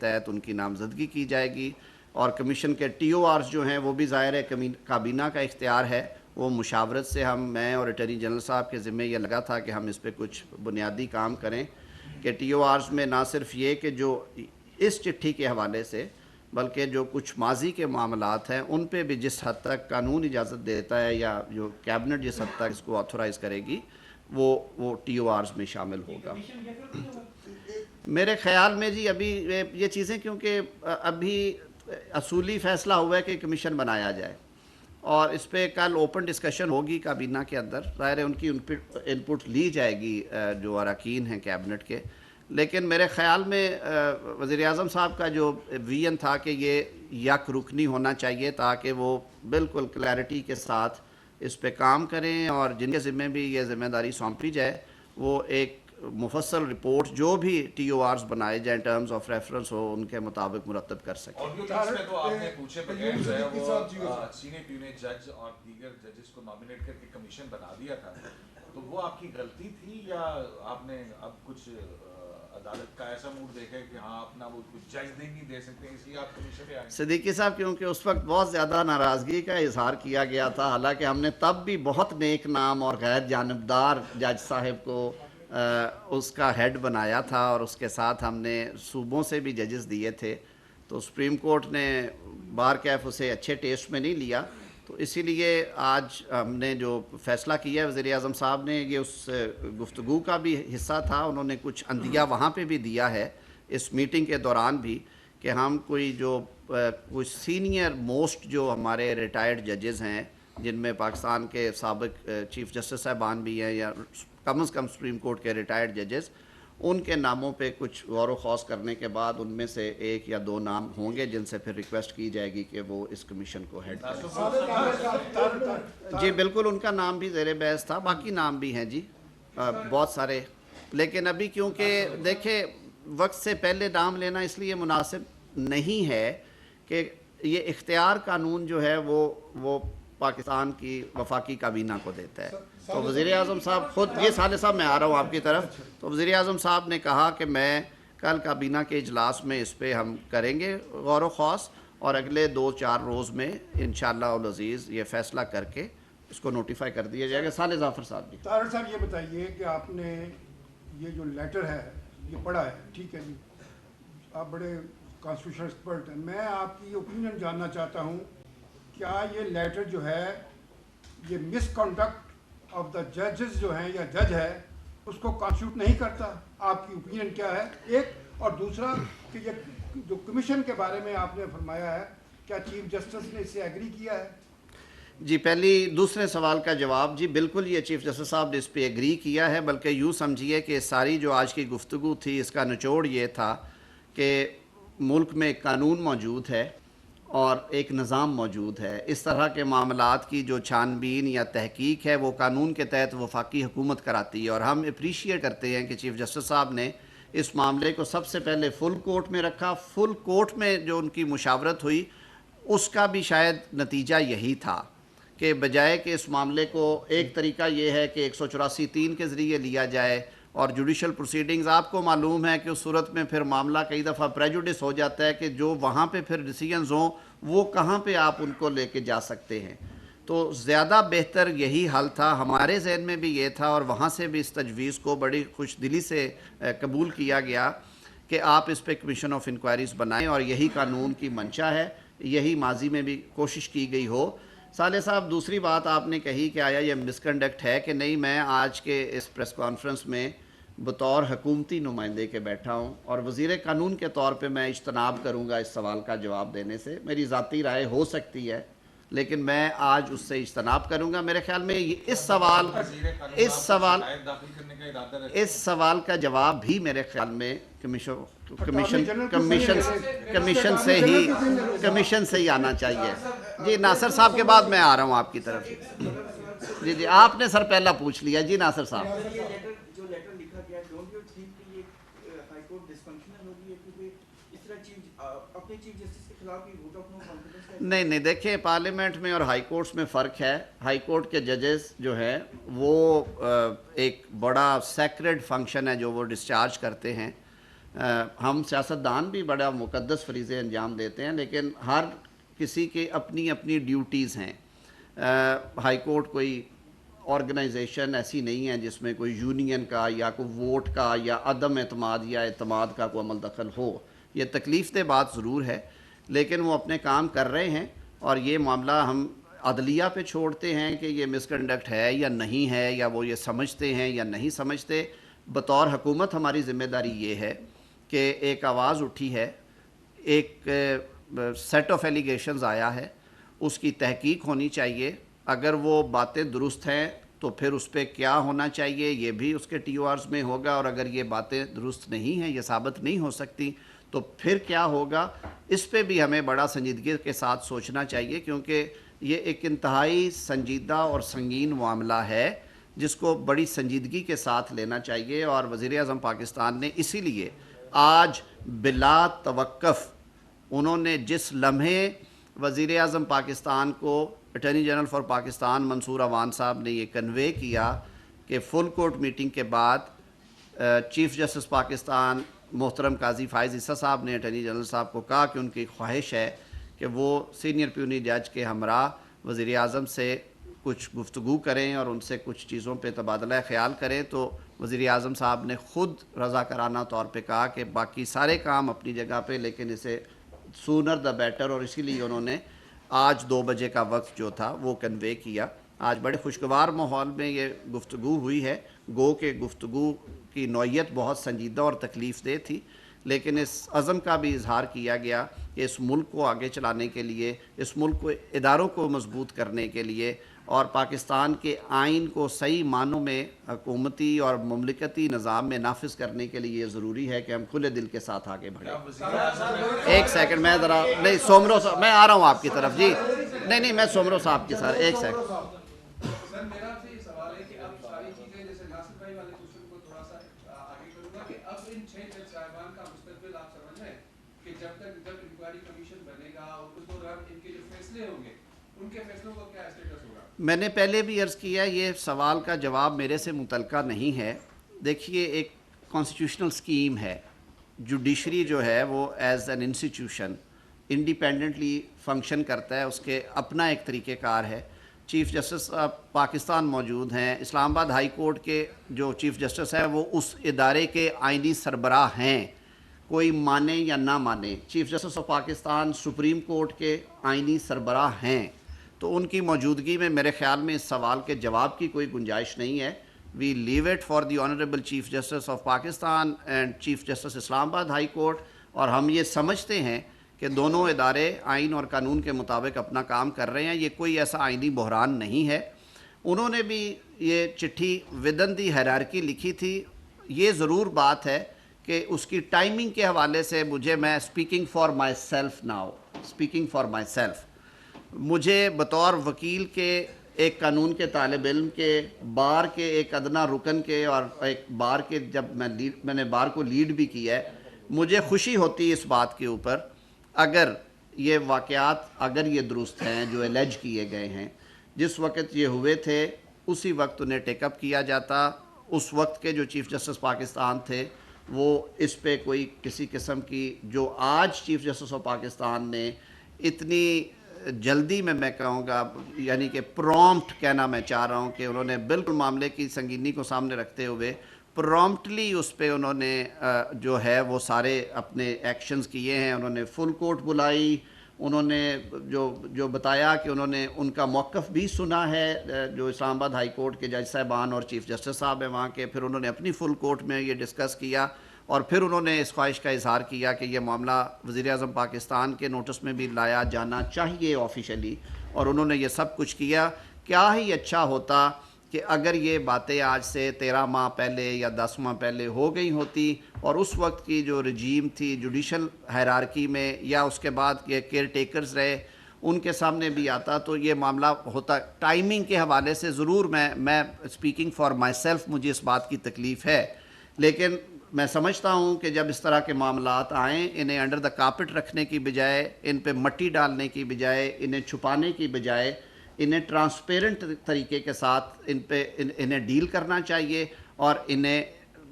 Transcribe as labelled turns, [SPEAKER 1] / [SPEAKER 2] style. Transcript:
[SPEAKER 1] تحت ان کی نامزدگی کی جائے گی، اور کمیشن کے ٹی او آرز جو ہیں وہ بھی ظاہر ہے کابینہ کا اختیار ہے، وہ مشاورت سے میں اور اٹارنی جنرل صاحب کے ذمہ یہ لگا تھا کہ ہم اس پہ کچھ بنیادی کام کریں کہ ٹی او آرز میں نہ صرف یہ کہ جو اس چٹھی کے حوالے سے بلکہ جو کچھ ماضی کے معاملات ہیں ان پہ بھی جس حد تک قانون اجازت دیتا ہے یا جو کیبنٹ جس حد تک اس کو آتھورائز کرے گی وہ ٹی او آرز میں شامل ہوگا۔ میرے خیال میں جی ابھی یہ چیزیں کیونکہ ابھی اصولی فیصلہ ہوا ہے کہ کمیشن بنایا جائے اور اس پہ کل اوپن ڈسکشن ہوگی کابینہ کے اندر، ظاہر ہے ان کی انپٹ لی جائے گی جو اراکین ہیں کیبنٹ کے، لیکن میرے خیال میں وزیر اعظم صاحب کا جو ویژن تھا کہ یہ یک رکنی ہونا چاہیے تاکہ وہ بالکل کلیئرٹی کے ساتھ اس پہ کام کریں، اور جن کے ذمہ بھی یہ ذمہ داری سونپی جائے وہ ایک مفصل رپورٹ جو بھی ٹی او آرز بنائے جائیں ٹرمز آف ریفرنس ہو ان کے مطابق مرتب کر سکیں۔
[SPEAKER 2] اور تو آپ نے پوچھے بغیر جو ہے وہ سینئر پیونیج جج اور دیگر ججز کو نامینیٹ کر کے کمیشن بنا دیا تھا، تو وہ آپ کی غلطی تھی یا آپ نے اب کچھ عدالت کا ایسا موڈ دیکھا ہے کہ ہاں اپنا وہ کچھ جج نہیں دے سکتے اس لیے آپ کمیشن پہ آئے؟
[SPEAKER 1] صدیقی صاحب کیونکہ اس وقت بہت زیادہ ناراضگی کا اظہار کیا گیا تھا، حالانکہ ہم نے تب بھی بہت نیک نام اور غیر جانبدار جج صاحب کو اس کا ہیڈ بنایا تھا، اور اس کے ساتھ ہم نے صوبوں سے بھی ججز دیے تھے، تو سپریم کورٹ نے بار کیف اسے اچھے ٹیسٹ میں نہیں لیا، تو اسی لیے آج ہم نے جو فیصلہ کیا ہے وزیر اعظم صاحب نے، یہ اس گفتگو کا بھی حصہ تھا، انہوں نے کچھ عندیہ وہاں پہ بھی دیا ہے اس میٹنگ کے دوران بھی، کہ ہم کچھ سینئر موسٹ جو ہمارے ریٹائرڈ ججز ہیں جن میں پاکستان کے سابق چیف جسٹس صاحبان بھی ہیں یا کم از کم سپریم کورٹ کے ریٹائرڈ ججز، ان کے ناموں پہ کچھ غور و خوض کرنے کے بعد ان میں سے ایک یا دو نام ہوں گے جن سے پھر ریکویسٹ کی جائے گی کہ وہ اس کمیشن کو ہیڈ کریں۔ جی بالکل ان کا نام بھی زیر بحث تھا، باقی نام بھی ہیں جی بہت سارے، لیکن ابھی کیونکہ دیکھیں وقت سے پہلے نام لینا اس لیے مناسب نہیں ہے کہ یہ اختیار قانون جو ہے وہ پاکستان کی وفاقی کابینہ کو دیتا ہے، تو وزیر اعظم صاحب خود، یہ صالح صاحب میں آ رہا ہوں آپ کی طرف، تو وزیر اعظم صاحب نے کہا کہ میں کل کابینہ کے اجلاس میں اس پہ ہم کریں گے غور و خوض، اور اگلے 2-4 روز میں انشاءاللہ العزیز یہ فیصلہ کر کے اس کو نوٹیفائی کر دیا جائے گا۔ صالح ظفر صاحب بھی۔
[SPEAKER 3] طاہر صاحب یہ بتائیے کہ آپ نے یہ جو لیٹر ہے یہ پڑھا ہے، ٹھیک ہے جی، آپ بڑے کانسٹیٹیوشن ایکسپرٹ ہیں، میں آپ کی اوپینین جاننا چاہتا ہوں، کیا یہ لیٹر جو ہے یہ مس کنڈکٹ آف دا ججز جو ہیں یا جج ہے اس کو کانسٹیٹیوٹ نہیں کرتا؟ آپ کی اوپینین کیا ہے؟ ایک، اور دوسرا کہ یہ جو کمیشن کے بارے میں آپ نے فرمایا ہے کیا چیف جسٹس نے اس سے ایگری کیا ہے؟
[SPEAKER 1] جی دوسرے سوال کا جواب، جی بالکل یہ چیف جسٹس صاحب نے اس پہ ایگری کیا ہے، بلکہ یوں سمجھیے کہ ساری جو آج کی گفتگو تھی اس کا نچوڑ یہ تھا کہ ملک میں ایک قانون موجود ہے اور ایک نظام موجود ہے، اس طرح کے معاملات کی جو چھان بین یا تحقیق ہے وہ قانون کے تحت وفاقی حکومت کراتی ہے، اور ہم اپریشیٹ کرتے ہیں کہ چیف جسٹس صاحب نے اس معاملے کو سب سے پہلے فل کورٹ میں رکھا، فل کورٹ میں جو ان کی مشاورت ہوئی اس کا بھی شاید نتیجہ یہی تھا کہ بجائے کہ اس معاملے کو، ایک طریقہ یہ ہے کہ 184(3) کے ذریعے لیا جائے، اور جوڈیشل پروسیڈنگز آپ کو معلوم ہے کہ اس صورت میں پھر معاملہ کئی دفعہ پریجوڈس ہو جاتا ہے کہ جو وہاں پہ پھر ڈیسیجنز ہوں وہ کہاں پہ آپ ان کو لے کے جا سکتے ہیں، تو زیادہ بہتر یہی حل تھا، ہمارے ذہن میں بھی یہ تھا، اور وہاں سے بھی اس تجویز کو بڑی خوش دلی سے قبول کیا گیا کہ آپ اس پہ کمیشن آف انکوائریز بنائیں، اور یہی قانون کی منشا ہے، یہی ماضی میں بھی کوشش کی گئی ہو۔ صالح صاحب دوسری بات آپ نے کہی کہ آیا یہ مس کنڈکٹ ہے کہ نہیں، میں آج کے اس پریس کانفرنس میں بطور حکومتی نمائندے کے بیٹھا ہوں، اور وزیر قانون کے طور پہ میں اجتناب کروں گا اس سوال کا جواب دینے سے، میری ذاتی رائے ہو سکتی ہے لیکن میں آج اس سے اجتناب کروں گا۔ میرے خیال میں اس سوال کا جواب بھی میرے خیال میں کمیشن سے ہی آنا چاہیے۔ جی ناصر صاحب کے بعد میں آ رہا ہوں آپ کی طرف۔ جی آپ نے سر پہلا پوچھ لیا۔ جی ناصر صاحب۔ نہیں دیکھیں، پارلیمنٹ میں اور ہائی کورٹس میں فرق ہے۔ ہائی کورٹ کے ججز جو ہیں وہ ایک بڑا سیکرڈ فنکشن ہے جو وہ ڈسچارج کرتے ہیں، ہم سیاستدان بھی بڑا مقدس فریضے انجام دیتے ہیں، لیکن ہر کسی کے اپنی اپنی ڈیوٹیز ہیں۔ ہائی کورٹ کوئی آرگنائزیشن ایسی نہیں ہے جس میں کوئی یونین کا یا کوئی ووٹ کا یا عدم اعتماد یا اعتماد کا کوئی عمل دخل ہو۔ یہ تکلیف دہ بات ضرور ہے، لیکن وہ اپنے کام کر رہے ہیں، اور یہ معاملہ ہم عدلیہ پہ چھوڑتے ہیں کہ یہ مس کنڈکٹ ہے یا نہیں ہے، یا وہ یہ سمجھتے ہیں یا نہیں سمجھتے۔ بطور حکومت ہماری ذمہ داری یہ ہے کہ ایک آواز اٹھی ہے، ایک سیٹ آف ایلیگیشنز آیا ہے، اس کی تحقیق ہونی چاہیے۔ اگر وہ باتیں درست ہیں تو پھر اس پہ کیا ہونا چاہیے یہ بھی اس کے ٹی او آرز میں ہوگا، اور اگر یہ باتیں درست نہیں ہیں، یہ ثابت نہیں ہو سکتی، تو پھر کیا ہوگا، اس پہ بھی ہمیں بڑا سنجیدگی کے ساتھ سوچنا چاہیے، کیونکہ یہ ایک انتہائی سنجیدہ اور سنگین معاملہ ہے جس کو بڑی سنجیدگی کے ساتھ لینا چاہیے۔ اور وزیر اعظم پاکستان نے اسی لیے آج بلا توقف، انہوں نے جس لمحے وزیر اعظم پاکستان کو اٹارنی جنرل فار پاکستان منصور عوان صاحب نے یہ کنوے کیا کہ فل کورٹ میٹنگ کے بعد چیف جسٹس پاکستان محترم قاضی فائز عیسیٰ صاحب نے اٹارنی جنرل صاحب کو کہا کہ ان کی خواہش ہے کہ وہ سینئر پیونی جج کے ہمراہ وزیر اعظم سے کچھ گفتگو کریں اور ان سے کچھ چیزوں پہ تبادلہ خیال کریں، تو وزیر اعظم صاحب نے خود رضاکارانہ طور پہ کہا کہ باقی سارے کام اپنی جگہ پہ، لیکن اسے سونر دا بیٹر، اور اسی لیے انہوں نے آج 2 بجے کا وقت جو تھا وہ کنوے کیا۔ آج بڑے خوشگوار ماحول میں یہ گفتگو ہوئی ہے، گو کہ گفتگو کی نوعیت بہت سنجیدہ اور تکلیف دہ تھی، لیکن اس عزم کا بھی اظہار کیا گیا کہ اس ملک کو آگے چلانے کے لیے، اس ملک کو اداروں کو مضبوط کرنے کے لیے، اور پاکستان کے آئین کو صحیح معنوں میں حکومتی اور مملکتی نظام میں نافذ کرنے کے لیے یہ ضروری ہے کہ ہم کھلے دل کے ساتھ آگے بڑھیں۔ ایک سیکنڈ، میں ذرا نہیں، سومرو صاحب میں آ رہا ہوں آپ کی طرف، جی نہیں میں سومرو صاحب کے ساتھ ایک سیکنڈ۔
[SPEAKER 4] سر میرا آپ سے یہ سوال ہے کہ اب ساری چیزیں جیسے ناصر بھائی والے کوشچن کو تھوڑا سا آگے کروں گا کہ اب ان 6 جج صاحبان کا مستقبل آپ سمجھ رہے ہیں کہ جب انکوائری کمیشن بنے گا اور اس دوران ان کے جو فیصلے ہوں گے ان کے فیصلوں کا کیا اسٹیٹس ہوگا؟
[SPEAKER 1] میں نے پہلے بھی عرض کیا، یہ سوال کا جواب میرے سے متعلقہ نہیں ہے۔ دیکھیے، ایک کانسٹیٹیوشنل سکیم ہے، جوڈیشری جو ہے وہ as an institution independently function کرتا ہے، اس کے اپنا ایک طریقہ کار ہے۔ چیف جسٹس پاکستان موجود ہیں، اسلام آباد ہائی کورٹ کے جو چیف جسٹس ہیں وہ اس ادارے کے آئینی سربراہ ہیں، کوئی مانے یا نہ مانے۔ Chief justice of Pakistan supreme court کے آئینی سربراہ ہیں، تو ان کی موجودگی میں میرے خیال میں اس سوال کے جواب کی کوئی گنجائش نہیں ہے۔ We leave it for the honourable chief justice of Pakistan and chief justice Islamabad high court, اور ہم یہ سمجھتے ہیں کہ دونوں ادارے آئین اور قانون کے مطابق اپنا کام کر رہے ہیں، یہ کوئی ایسا آئینی بحران نہیں ہے۔ انہوں نے بھی یہ چٹھی ودن دی ہیرارکی لکھی تھی۔ یہ ضرور بات ہے کہ اس کی ٹائمنگ کے حوالے سے میں speaking for my self now, speaking for my self, مجھے بطور وکیل کے، ایک قانون کے طالب علم کے، بار کے ایک ادنا رکن کے، اور ایک بار کے جب میں نے بار کو لیڈ بھی کیا ہے، مجھے خوشی ہوتی ہے اس بات کے اوپر اگر یہ واقعات اگر یہ درست ہیں جو الیج کیے گئے ہیں، جس وقت یہ ہوئے تھے اسی وقت انہیں ٹیک اپ کیا جاتا۔ اس وقت کے جو چیف جسٹس پاکستان تھے وہ اس پہ کوئی کسی قسم کی، جو آج چیف جسٹس آف پاکستان نے اتنی جلدی میں کہوں گا، یعنی کہ پرومپٹ کہنا میں چاہ رہا ہوں کہ انہوں نے بالکل معاملے کی سنگینی کو سامنے رکھتے ہوئے پرومپٹلی اس پہ انہوں نے جو ہے وہ سارے اپنے ایکشنز کیے ہیں۔ انہوں نے فل کورٹ بلائی، انہوں نے جو بتایا کہ انہوں نے ان کا موقف بھی سنا ہے، جو اسلام آباد ہائی کورٹ کے جج صاحبان اور چیف جسٹس صاحب ہیں وہاں کے، پھر انہوں نے اپنی فل کورٹ میں یہ ڈسکس کیا، اور پھر انہوں نے اس خواہش کا اظہار کیا کہ یہ معاملہ وزیر اعظم پاکستان کے نوٹس میں بھی لایا جانا چاہیے آفیشلی، اور انہوں نے یہ سب کچھ کیا۔ کیا ہی اچھا ہوتا کہ اگر یہ باتیں آج سے 13 ماہ پہلے یا 10 ماہ پہلے ہو گئی ہوتی، اور اس وقت کی جو رجیم تھی جوڈیشل ہائرارکی میں، یا اس کے بعد کے کیئر ٹیکرز رہے، ان کے سامنے بھی آتا تو یہ معاملہ ہوتا۔ ٹائمنگ کے حوالے سے ضرور میں اسپیکنگ فار مائی سیلف، مجھے اس بات کی تکلیف ہے، لیکن میں سمجھتا ہوں کہ جب اس طرح کے معاملات آئیں، انہیں انڈر دا کارپٹ رکھنے کی بجائے، ان پہ مٹی ڈالنے کی بجائے، انہیں چھپانے کی بجائے، انہیں ٹرانسپیرنٹ طریقے کے ساتھ انہیں ڈیل کرنا چاہیے، اور انہیں